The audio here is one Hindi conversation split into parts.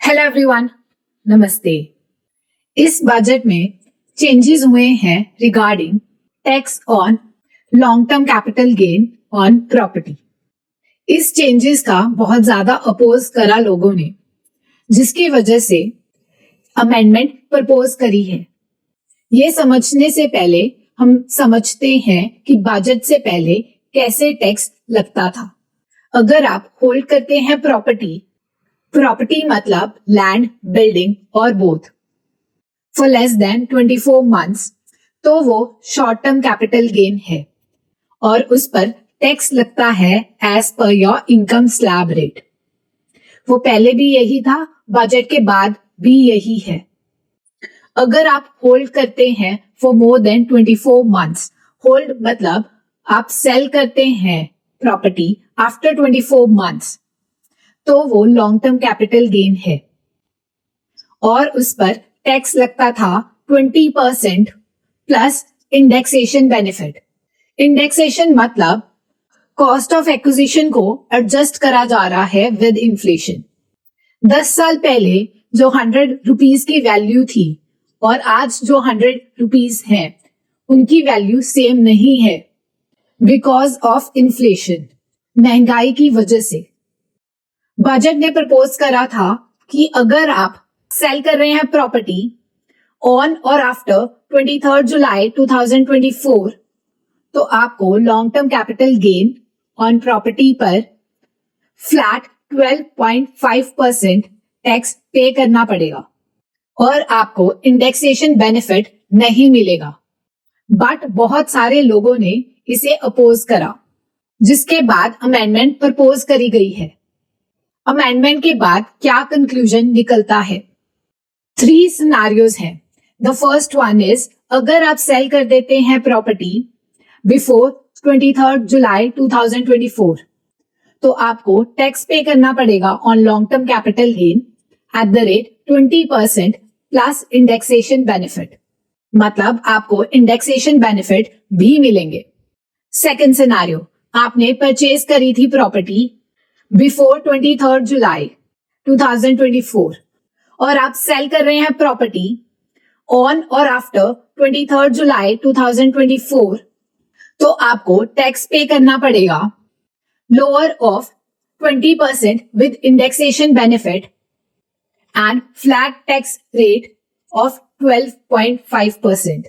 हेलो एवरीवन, नमस्ते। इस बजट में चेंजेस हुए हैं regarding tax on long term capital gain on property. इस चेंजेस का बहुत ज्यादा अपोज करा लोगों ने, जिसकी वजह से अमेंडमेंट प्रपोज करी है। ये समझने से पहले हम समझते हैं कि बजट से पहले कैसे टैक्स लगता था। अगर आप होल्ड करते हैं प्रॉपर्टी मतलब लैंड, बिल्डिंग और both for less than 24 months, तो वो शॉर्ट टर्म कैपिटल गेन है और उस पर टैक्स लगता है as per your income slab rate. वो पहले भी यही था, बजट के बाद भी यही है। अगर आप होल्ड करते हैं for more than 24 months, hold मतलब आप सेल करते हैं प्रॉपर्टी आफ्टर 24 मंथ्स, तो वो लॉन्ग टर्म कैपिटल गेन है और उस पर टैक्स लगता था 20% प्लस इंडेक्सेशन बेनिफिट। इंडेक्सेशन मतलब कॉस्ट ऑफ एक्विजिशन को एडजस्ट करा जा रहा है विद इन्फ्लेशन। 10 साल पहले जो 100 रुपीज की वैल्यू थी और आज जो 100 रुपीज है, उनकी वैल्यू सेम नहीं है बिकॉज ऑफ इन्फ्लेशन, महंगाई की वजह से। बजट ने प्रपोज करा था कि अगर आप सेल कर रहे हैं प्रॉपर्टी ऑन और आफ्टर 23 जुलाई 2024, तो आपको long term capital gain on property पर फ्लैट 12.5% टैक्स पे करना पड़ेगा और आपको इंडेक्सेशन बेनिफिट नहीं मिलेगा। बट बहुत सारे लोगों ने इसे अपोज करा, जिसके बाद अमेंडमेंट प्रपोज करी गई है। अमेंडमेंट के बाद क्या कंक्लूजन निकलता है? 3 सिनेरियोज हैं। द फर्स्ट वन इज, अगर आप सेल कर देते हैं प्रॉपर्टी बिफोर 23 जुलाई 2024, तो आपको टैक्स पे करना पड़ेगा on long term capital gain at the rate 20% plus indexation benefit, मतलब आपको इंडेक्सेशन बेनिफिट भी मिलेंगे। सेकेंड सिनेरियो, आपने परचेज करी थी प्रॉपर्टी बिफोर 23 जुलाई 2024 और आप सेल कर रहे हैं प्रॉपर्टी ऑन और आफ्टर 23 जुलाई 2024, तो आपको टैक्स पे करना पड़ेगा lower of 20% with indexation benefit and flat tax rate of 12.5%।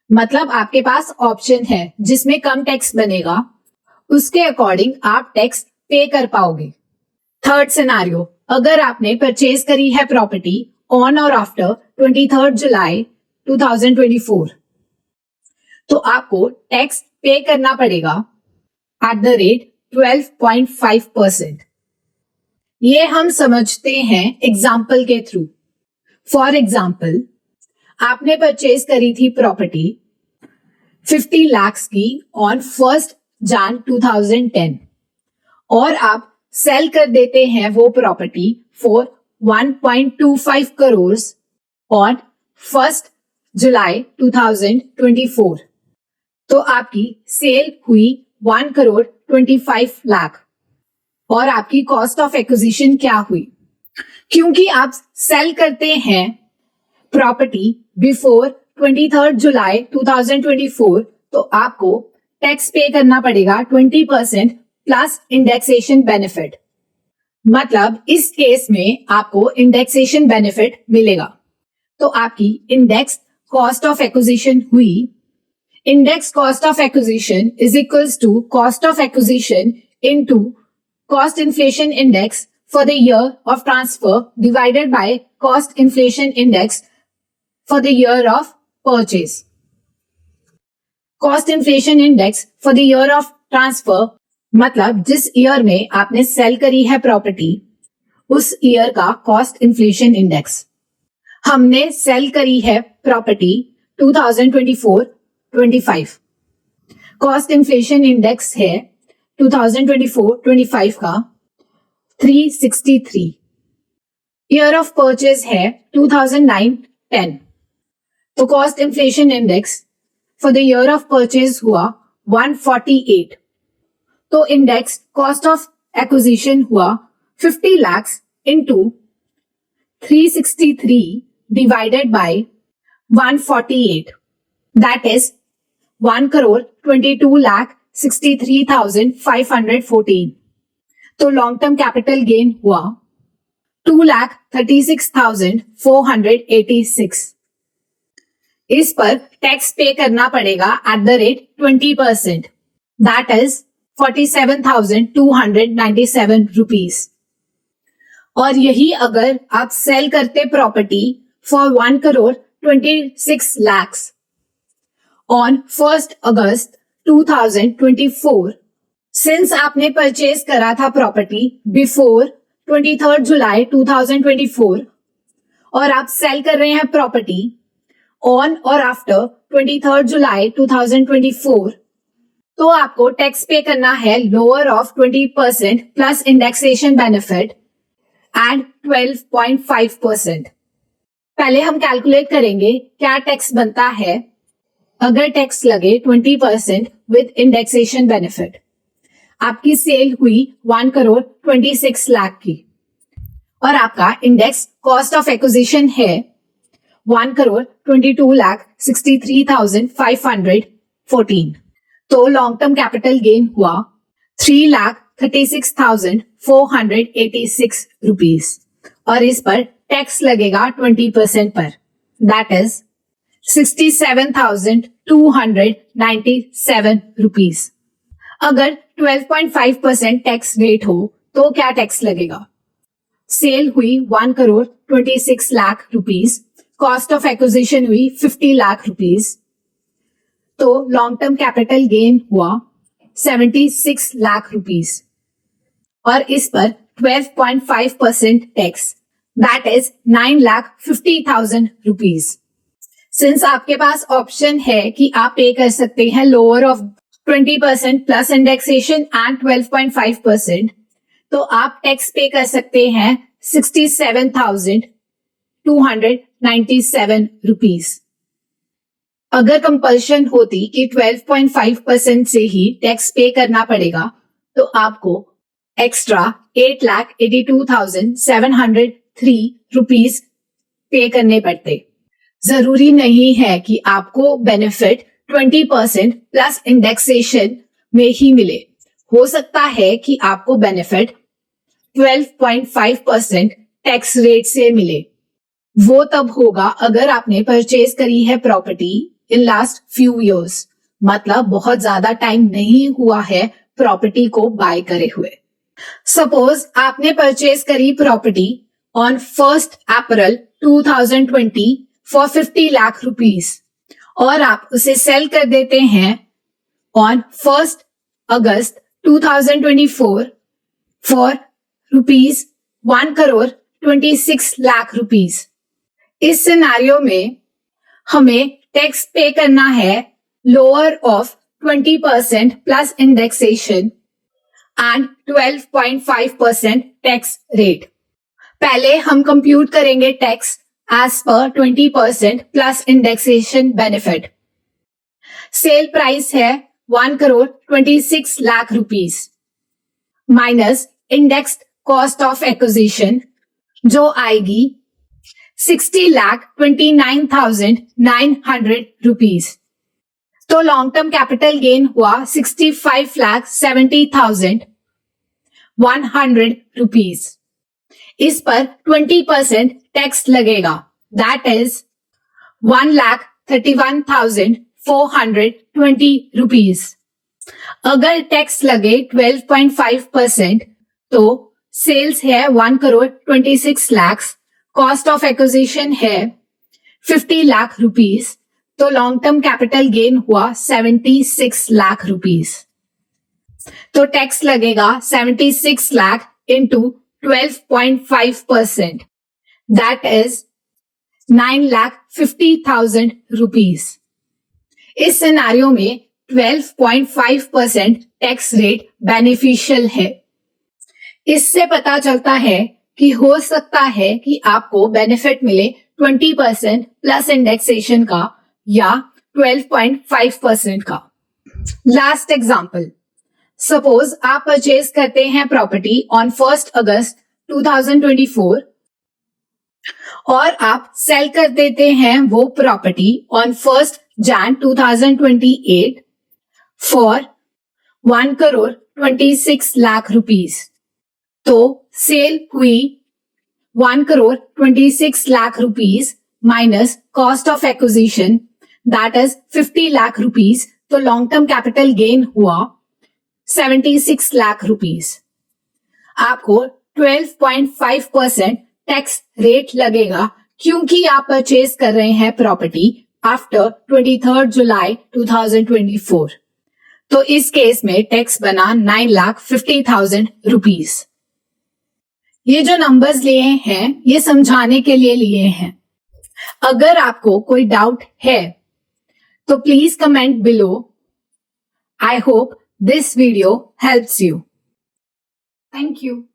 मतलब आपके पास ऑप्शन है जिसमें कम टैक्स बनेगा, उसके अकॉर्डिंग आप टैक्स पे कर पाओगे। थर्ड सिनेरियो, अगर आपने परचेज करी है प्रॉपर्टी ऑन और आफ्टर 23 जुलाई 2024, तो आपको टैक्स पे करना पड़ेगा एट द रेट 12.5%। ये हम समझते हैं एग्जाम्पल के थ्रू। फॉर एग्जाम्पल, आपने परचेज करी थी प्रॉपर्टी 50 लाख की ऑन 1 जनवरी 2010 और आप सेल कर देते हैं वो प्रॉपर्टी फॉर 1.25 करोड़ ऑन 1 जुलाई 2024, तो आपकी सेल हुई 1 करोड़ 25 लाख और आपकी कॉस्ट ऑफ एक्विजिशन क्या हुई? क्योंकि आप सेल करते हैं प्रॉपर्टी बिफोर 23 जुलाई 2024, तो आपको टैक्स पे करना पड़ेगा 20% प्लस इंडेक्सेशन बेनिफिट। मतलब इस केस में आपको इंडेक्सेशन बेनिफिट मिलेगा। तो आपकी इंडेक्स कॉस्ट ऑफ एक्विजिशन हुई, index cost of acquisition is equals to cost of acquisition into cost inflation index for the year of transfer divided by cost inflation index for the year of purchase. Cost inflation index for the year of transfer मतलब जिस ईयर में आपने सेल करी है प्रॉपर्टी, उस ईयर का कॉस्ट इन्फ्लेशन इंडेक्स। हमने सेल करी है प्रॉपर्टी 2024-25, कॉस्ट इन्फ्लेशन इंडेक्स है 2024-25 का 363, ईयर ऑफ परचेज है 2009-10, तो cost inflation index for the year of purchase हुआ 148, तो इंडेक्स कॉस्ट ऑफ एक्विजिशन हुआ 50 lakh into 363 divided by 148, that is 1,22,63,514. तो लॉन्ग टर्म कैपिटल गेन हुआ 2,36,486. इस पर टैक्स पे करना पड़ेगा at the rate 20%, that is 47,297 rupees. और यही अगर आप सेल करते property for 1,26 lakhs on 1st August 2024, since आपने परचेज करा था प्रॉपर्टी बिफोर 23rd जुलाई 2024 और आप सेल कर रहे हैं प्रॉपर्टी ऑन और आफ्टर 23rd जुलाई 2024, तो आपको टैक्स पे करना है lower of 20% plus indexation benefit and 12.5%. पहले हम कैलकुलेट करेंगे क्या टैक्स बनता है अगर टैक्स लगे 20% विद इंडेक्सेशन बेनिफिट. आपकी सेल हुई 1,26 लाख की और आपका इंडेक्स कॉस्ट ऑफ एक्विजिशन है 1,22,63,514. तो लॉन्ग टर्म कैपिटल गेन हुआ 3,36,486 रुपीज और इस पर टैक्स लगेगा 20% पर, दैट इज 67,297 रुपीज. अगर 12.5% टैक्स रेट हो तो क्या टैक्स लगेगा? सेल हुई 1,26 lakh rupees, cost of acquisition हुई 50 लाख रुपीज, तो लॉन्ग टर्म कैपिटल गेन हुआ 76 लाख रुपीज और इस पर 12.5% tax, that is 9,50,000 rupees. Since आपके पास ऑप्शन है कि आप पे कर सकते हैं lower of 20% plus indexation and 12.5%, तो आप टैक्स पे कर सकते हैं 67,297 रुपीज. अगर कंपल्शन होती कि 12.5% से ही टैक्स पे करना पड़ेगा तो आपको एक्स्ट्रा 8,82,703 रुपीज पे करने पड़ते. जरूरी नहीं है कि आपको बेनिफिट 20% प्लस इंडेक्सेशन में ही मिले. हो सकता है कि आपको बेनिफिट 12.5% टैक्स रेट से मिले. वो तब होगा अगर आपने परचेज करी है property in last few years, मतलब बहुत ज्यादा टाइम नहीं हुआ है प्रॉपर्टी को बाय करे हुए. सपोज आपने परचेज करी property on 1st April 2020 for 50 lakh rupees और आप उसे सेल कर देते हैं on 1st August 2024 for rupees 1,26 lakh rupees. इस सिनेरियो में हमें टैक्स पे करना है lower of 20% plus indexation and 12.5% tax rate. पहले हम कंप्यूट करेंगे tax as per 20% plus indexation benefit. Sale price है 1,26 lakh rupees minus indexed cost of acquisition जो आएगी 60,29,900 रुपीज. तो लॉन्ग टर्म कैपिटल गेन हुआ 65,70,100 रुपीज. इस पर 20% टैक्स लगेगा, दैट इज 1,31,420 रुपीज. अगर टैक्स लगे 12.5% तो सेल्स है 1,26 लाख, कॉस्ट ऑफ एक्विजिशन है 50 लाख रुपीज, तो लॉन्ग टर्म कैपिटल गेन हुआ 76 लाख रुपीज. तो टैक्स लगेगा 76 lakh into 12.5%, that is 9,50,000 rupees. इस सिनेरियो में 12.5% टैक्स रेट बेनिफिशियल है. इससे पता चलता है कि हो सकता है कि आपको बेनिफिट मिले 20% प्लस इंडेक्सेशन का या 12.5% का. लास्ट एग्जाम्पल, सपोज आप परचेज करते हैं प्रॉपर्टी ऑन 1st अगस्त 2024 और आप सेल कर देते हैं वो property on 1 Jan 2028 for 1,26,00,000 rupees. तो सेल हुई 1,26,00,000 rupees minus cost of acquisition that is 50,00,000 rupees. तो लॉन्ग टर्म कैपिटल गेन हुआ 76,00,000 रुपीज। आपको 12.5% टैक्स रेट लगेगा क्योंकि आप परचेज कर रहे हैं प्रॉपर्टी आफ्टर 23 जुलाई 2024। तो इस केस में टैक्स बना 9,50,000 रुपीज। ये जो नंबर्स लिए हैं ये समझाने के लिए लिए हैं। अगर आपको कोई डाउट है तो please comment below. I hope this video helps you. Thank you.